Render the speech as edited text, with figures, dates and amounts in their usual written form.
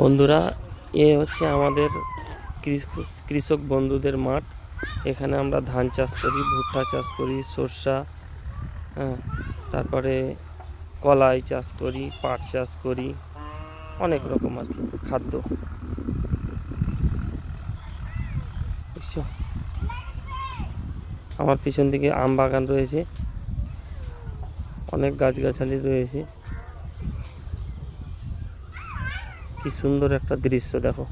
বন্ধুরা, এ হচ্ছে আমাদের কৃষক বন্ধুদের মাঠ। এখানে আমরা ধান চাষ করি, ভুট্টা চাষ করি, সরষা, তারপরে কলাই চাষ করি, পাট চাষ করি, অনেক রকম আর কি খাদ্য। বুঝছো, আমার পিছন দিকে আম বাগান রয়েছে, অনেক গাছগাছালি রয়েছে। কি সুন্দর একটা দৃশ্য দেখো।